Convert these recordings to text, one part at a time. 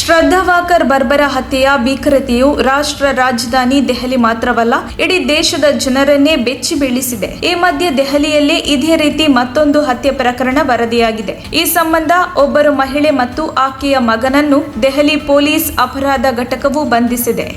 ಶ್ರದ್ಧಾ walker ಬರ್ಬರ ಹತ್ಯೆಯ ಭೀಕರತೆಯು ರಾಷ್ಟ್ರ ರಾಜಧಾನಿ ದೆಹಲಿ ಮಾತ್ರವಲ್ಲ, ಇಡೀ ದೇಶದ ಜನರನ್ನೇ ಬೆಚ್ಚಿ ಬೀಳಿಸಿದೆ. ಈ ಮಧ್ಯೆ ದೆಹಲಿಯಲ್ಲೇ ಇದೇ ರೀತಿ ಮತ್ತೊಂದು ಹತ್ಯೆ ಪ್ರಕರಣ ವರದಿಯಾಗಿದೆ. ಈ ಸಂಬಂಧ ಒಬ್ಬರು ಮಹಿಳೆ ಮತ್ತು ಆಕೆಯ ಮಗನನ್ನು ದೆಹಲಿ ಪೊಲೀಸ್ ಅಪರಾಧ ಘಟಕವು ಬಂಧಿಸಿದೆ.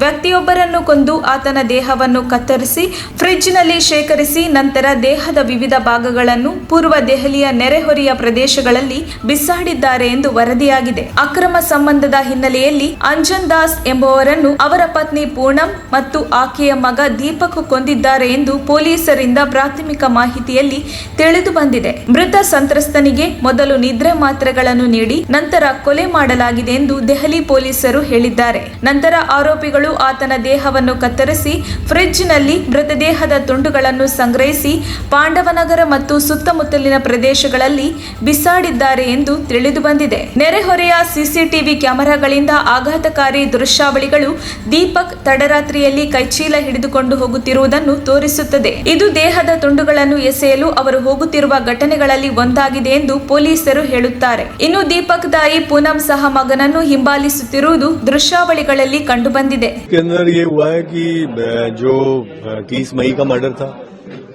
ವ್ಯಕ್ತಿಯೊಬ್ಬರನ್ನು ಕೊಂದು ಆತನ ದೇಹವನ್ನು ಕತ್ತರಿಸಿ ಫ್ರಿಡ್ಜ್ನಲ್ಲಿ ಶೇಖರಿಸಿ ನಂತರ ದೇಹದ ವಿವಿಧ ಭಾಗಗಳನ್ನು ಪೂರ್ವ ದೆಹಲಿಯ ನೆರೆಹೊರೆಯ ಪ್ರದೇಶಗಳಲ್ಲಿ ಬಿಸಾಡಿದ್ದಾರೆ ಎಂದು ವರದಿಯಾಗಿದೆ. ಅಕ್ರಮ ಸಂಬಂಧದ ಹಿನ್ನೆಲೆಯಲ್ಲಿ ಅಂಜನ್ ದಾಸ್ ಎಂಬುವರನ್ನು ಅವರ ಪತ್ನಿ ಪೂನಂ ಮತ್ತು ಆಕೆಯ ಮಗ ದೀಪಕ್ ಕೊಂದಿದ್ದಾರೆ ಎಂದು ಪೊಲೀಸರಿಂದ ಪ್ರಾಥಮಿಕ ಮಾಹಿತಿಯಲ್ಲಿ ತಿಳಿದು ಬಂದಿದೆ. ಮೃತ ಸಂತ್ರಸ್ತನಿಗೆ ಮೊದಲು ನಿದ್ರೆ ಮಾತ್ರೆಗಳನ್ನು ನೀಡಿ ನಂತರ ಕೊಲೆ ಮಾಡಲಾಗಿದೆ ಎಂದು ದೆಹಲಿ ಪೊಲೀಸರು ಹೇಳಿದ್ದಾರೆ. ನಂತರ ಆರೋಪಿಗಳು ಆತನ ದೇಹವನ್ನು ಕತ್ತರಿಸಿ ಫ್ರಿಡ್ಜ್ನಲ್ಲಿ ಮೃತದೇಹದ ತುಂಡುಗಳನ್ನು ಸಂಗ್ರಹಿಸಿ ಪಾಂಡವನಗರ ಮತ್ತು ಸುತ್ತಮುತ್ತಲಿನ ಪ್ರದೇಶಗಳಲ್ಲಿ ಬಿಸಾಡಿದ್ದಾರೆ ಎಂದು ತಿಳಿದು ಬಂದಿದೆ. ನೆರೆಹೊರೆಯ ಸಿಸಿಟಿವಿ ಕ್ಯಾಮೆರಾಗಳಿಂದ ಆಘಾತಕಾರಿ ದೃಶ್ಯಾವಳಿಗಳು ದೀಪಕ್ ತಡರಾತ್ರಿಯಲ್ಲಿ ಕೈಚೀಲ ಹಿಡಿದುಕೊಂಡು ಹೋಗುತ್ತಿರುವುದನ್ನು ತೋರಿಸುತ್ತದೆ. ಇದು ದೇಹದ ತುಂಡುಗಳನ್ನು ಎಸೆಯಲು ಅವರು ಹೋಗುತ್ತಿರುವ ಘಟನೆಗಳಲ್ಲಿ ಒಂದಾಗಿದೆ ಎಂದು ಪೊಲೀಸರು ಹೇಳುತ್ತಾರೆ. ಇನ್ನು ದೀಪಕ್ ತಾಯಿ ಪೂನಂ ಸಹ ಮಗನನ್ನು ಹಿಂಬಾಲಿಸುತ್ತಿರುವುದು ದೃಶ್ಯಾವಳಿಗಳಲ್ಲಿ ಕಂಡುಬಂದಿದೆ.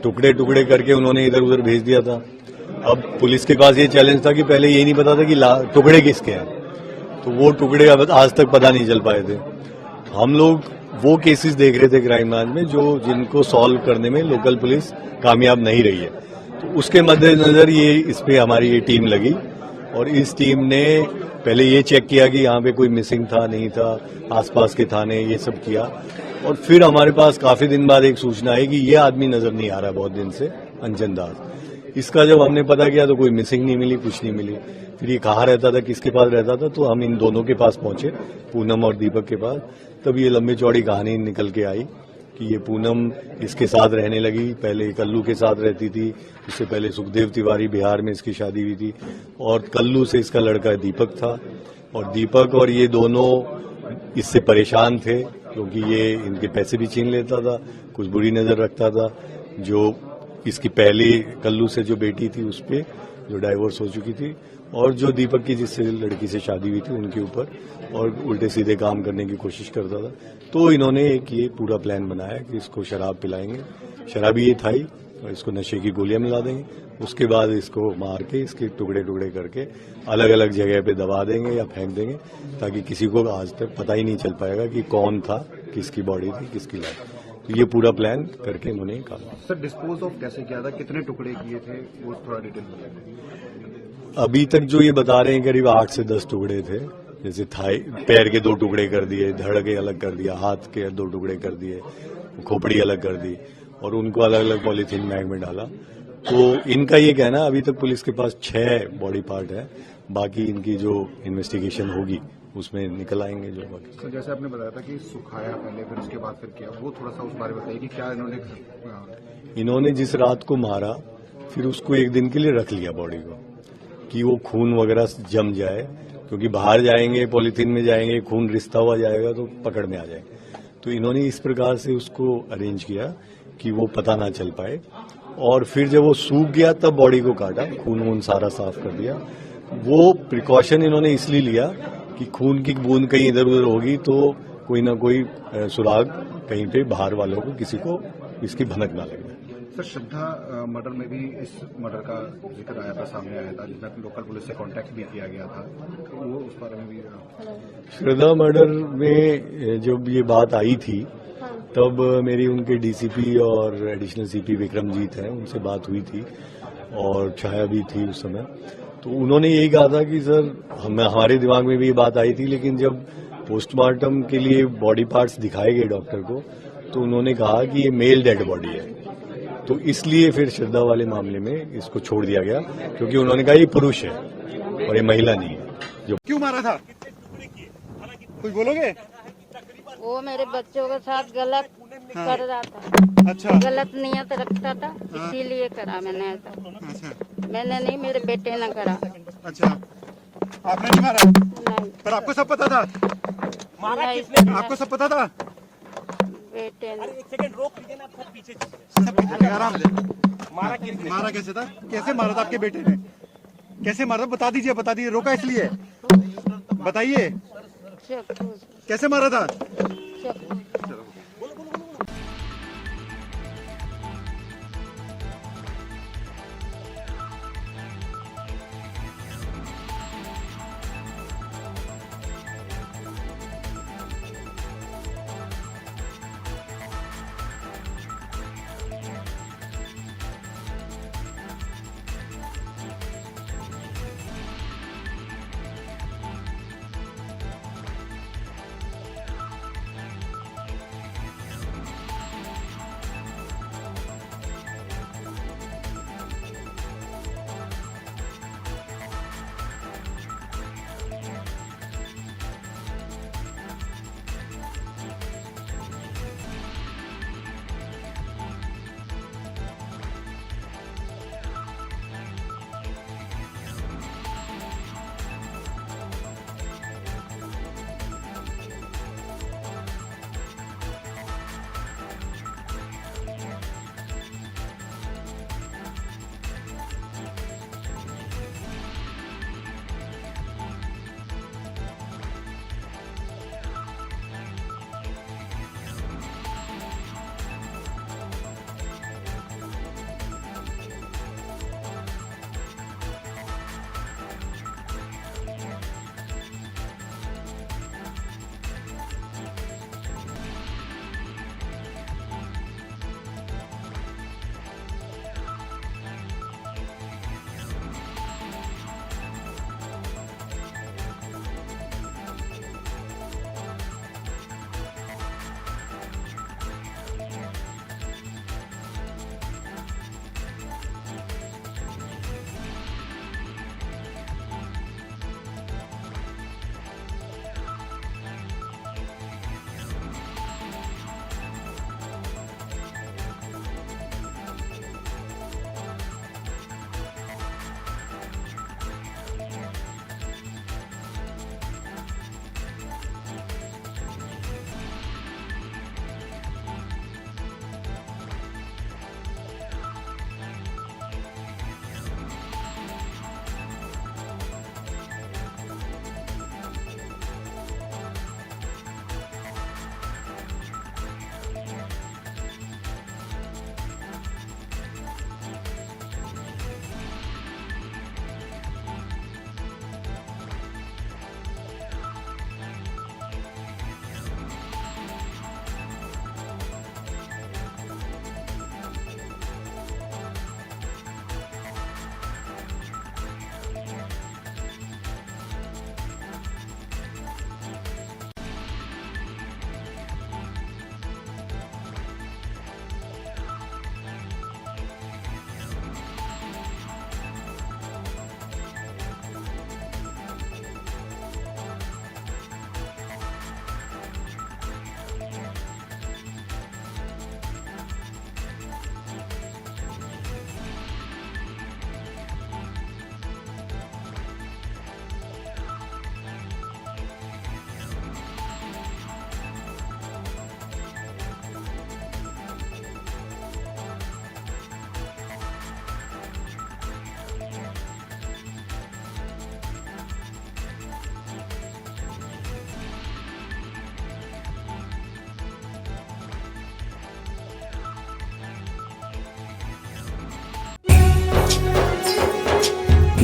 टुकड़े टुकड़े करके उन्होंने इधर उधर भेज दिया था. अब पुलिस के पास ये चैलेंज था कि पहले ये नहीं पता था कि टुकड़े किसके हैं, तो वो टुकड़े आज तक पता नहीं चल पाए थे. हम लोग वो केसेस देख रहे थे क्राइम ब्रांच में जिनको सॉल्व करने में लोकल पुलिस कामयाब नहीं रही है. तो उसके मद्देनजर इस पे हमारी ये टीम लगी और इस टीम ने पहले ये चेक किया कि यहाँ पे कोई मिसिंग था नहीं था, आसपास के थाने ये सब किया. और फिर हमारे पास काफी दिन बाद एक सूचना आई कि ये आदमी नजर नहीं आ रहा बहुत दिन से, अंजन दास. इसका जब हमने पता किया तो कोई मिसिंग नहीं मिली, कुछ नहीं मिली. फिर ये कहाँ रहता था, किसके पास रहता था, तो हम इन दोनों के पास पहुंचे, पूनम और दीपक के पास. तब ये लंबी चौड़ी कहानी निकल के आई कि ये पूनम इसके साथ रहने लगी. पहले कल्लू के साथ रहती थी, उससे पहले सुखदेव तिवारी बिहार में इसकी शादी हुई थी और कल्लू से इसका लड़का दीपक था. और दीपक और ये दोनों इससे परेशान थे क्योंकि ये इनके पैसे भी छीन लेता था, कुछ बुरी नजर रखता था. जो इसकी पहली कल्लू से जो बेटी थी उस पे जो डाइवोर्स हो चुकी थी और जो दीपक की जिससे लड़की से शादी हुई थी उनके ऊपर और उल्टे सीधे काम करने की कोशिश करता था. तो इन्होंने एक ये पूरा प्लान बनाया कि इसको शराब पिलाएंगे, शराबी ये था ही, और इसको नशे की गोलियां मिला देंगे. उसके बाद इसको मार के इसके टुकड़े टुकड़े करके अलग अलग जगह पे दबा देंगे या फेंक देंगे ताकि किसी को आज तक पता ही नहीं चल पाएगा कि कौन था, किसकी बॉडी थी, किसकी लाइफ. तो ये पूरा प्लान करके इन्होंने कहा. सर डिस्पोज ऑफ कैसे किया था, कितने टुकड़े किए थे, वो थोड़ा डिटेल बताइए. अभी तक जो ये बता रहे हैं करीब 8 से 10 टुकड़े थे. जैसे थाई पैर के 2 टुकड़े कर दिए, धड़ के अलग कर दिया, हाथ के 2 टुकड़े कर दिए, खोपड़ी अलग कर दी और उनको अलग अलग पॉलीथीन बैग में डाला. तो इनका ये कहना अभी तक पुलिस के पास 6 बॉडी पार्ट है, बाकी इनकी जो इन्वेस्टिगेशन होगी उसमें निकल आएंगे जो बाकी. सर जैसे आपने बताया था कि सुखाया पहले फिर उसके बाद फिर किया, वो थोड़ा सा उस बारे में बताइए कि क्या इन्होंने जिस रात को मारा फिर उसको एक दिन के लिए रख लिया बॉडी को कि वो खून वगैरह जम जाए, क्योंकि बाहर जाएंगे पॉलीथीन में जाएंगे, खून रिश्ता हुआ जाएगा तो पकड़ में आ जाएंगे. तो इन्होंने इस प्रकार से उसको अरेंज किया कि वो पता ना चल पाए. और फिर जब वो सूख गया तब बॉडी को काटा, खून वून सारा साफ कर दिया. वो प्रिकॉशन इन्होंने इसलिए लिया कि खून की बूंद कहीं इधर उधर होगी तो कोई ना कोई सुराग कहीं पे बाहर वालों को किसी को इसकी भनक ना लगे. सर श्रद्धा मर्डर में भी इस मर्डर का जिक्र आया था, सामने आया था, जिसमें लोकल पुलिस से कांटेक्ट भी किया गया था, वो उस बारे में भी. श्रद्धा मर्डर में जब ये बात आई थी तब मेरी उनके डीसीपी और एडिशनल सीपी विक्रमजीत हैं, उनसे बात हुई थी और छाया भी थी उस समय. तो उन्होंने यही कहा था कि सर हमारे दिमाग में भी ये बात आई थी, लेकिन जब पोस्टमार्टम के लिए बॉडी पार्ट्स दिखाए गए डॉक्टर को तो उन्होंने कहा कि ये मेल डेड बॉडी है. तो इसलिए फिर श्रद्धा वाले मामले में इसको छोड़ दिया गया, क्योंकि उन्होंने कहा ये पुरुष है और ये महिला नहीं है. जो क्यों मारा था कुछ बोलोगे? वो मेरे बच्चों के साथ गलत कर रहा था. अच्छा. गलत नियत रखता था, इसीलिए करा मैंने ऐसा. अच्छा. मैंने नहीं, मेरे बेटे ने करा. अच्छा. आपने नहीं मारा? नहीं. पर आपको सब पता था? आपको सब पता था? बेटे ने. एक सेकंड रोक लीजिए ना, आपको पीछे आराम से. मारा कैसे था, कैसे मारा था आपके बेटे ने, कैसे मारा? बता दीजिए रोका इसलिए बताइए. चाकू कैसे मारा था? चाकू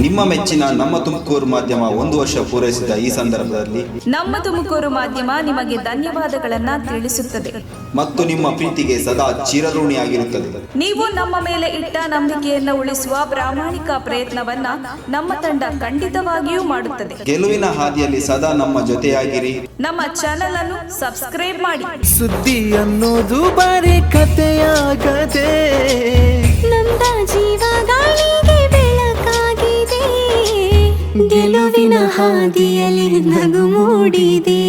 ನಿಮ್ಮ ಮೆಚ್ಚಿನ ನಮ್ಮ ತುಮಕೂರು ಮಾಧ್ಯಮ 1 ವರ್ಷ ಪೂರೈಸಿದ ಈ ಸಂದರ್ಭದಲ್ಲಿ ನಮ್ಮ ತುಮಕೂರು ಮಾಧ್ಯಮ ನಿಮಗೆ ಧನ್ಯವಾದಗಳನ್ನ ತಿಳಿಸುತ್ತದೆ ಮತ್ತು ನಿಮ್ಮ ಪ್ರೀತಿಗೆ ಸದಾ ಚಿರಋಣಿಯಾಗಿರುತ್ತದೆ. ನೀವು ನಮ್ಮ ಮೇಲೆ ಇಟ್ಟ ನಂಬಿಕೆಯನ್ನು ಉಳಿಸುವ ಪ್ರಾಮಾಣಿಕ ಪ್ರಯತ್ನವನ್ನ ನಮ್ಮ ತಂಡ ಖಂಡಿತವಾಗಿಯೂ ಮಾಡುತ್ತದೆ. ಗೆಲುವಿನ ಹಾದಿಯಲ್ಲಿ ಸದಾ ನಮ್ಮ ಜೊತೆಯಾಗಿರಿ. ನಮ್ಮ ಚಾನೆಲ್ ಅನ್ನು ಸಬ್ಸ್ಕ್ರೈಬ್ ಮಾಡಿ. ಸುದ್ದಿ ಅನ್ನೋದು ಬರೀ ಕಥೆಯಾಗದೆ ನೊಂದ ಜೀವ ಗಾಳಿಗೆ ಬೆಳಕಾಗಿದೆ, ಗೆಲುವಿನ ಹಾದಿಯಲ್ಲಿ ನಗು ಮೂಡಿದೆ.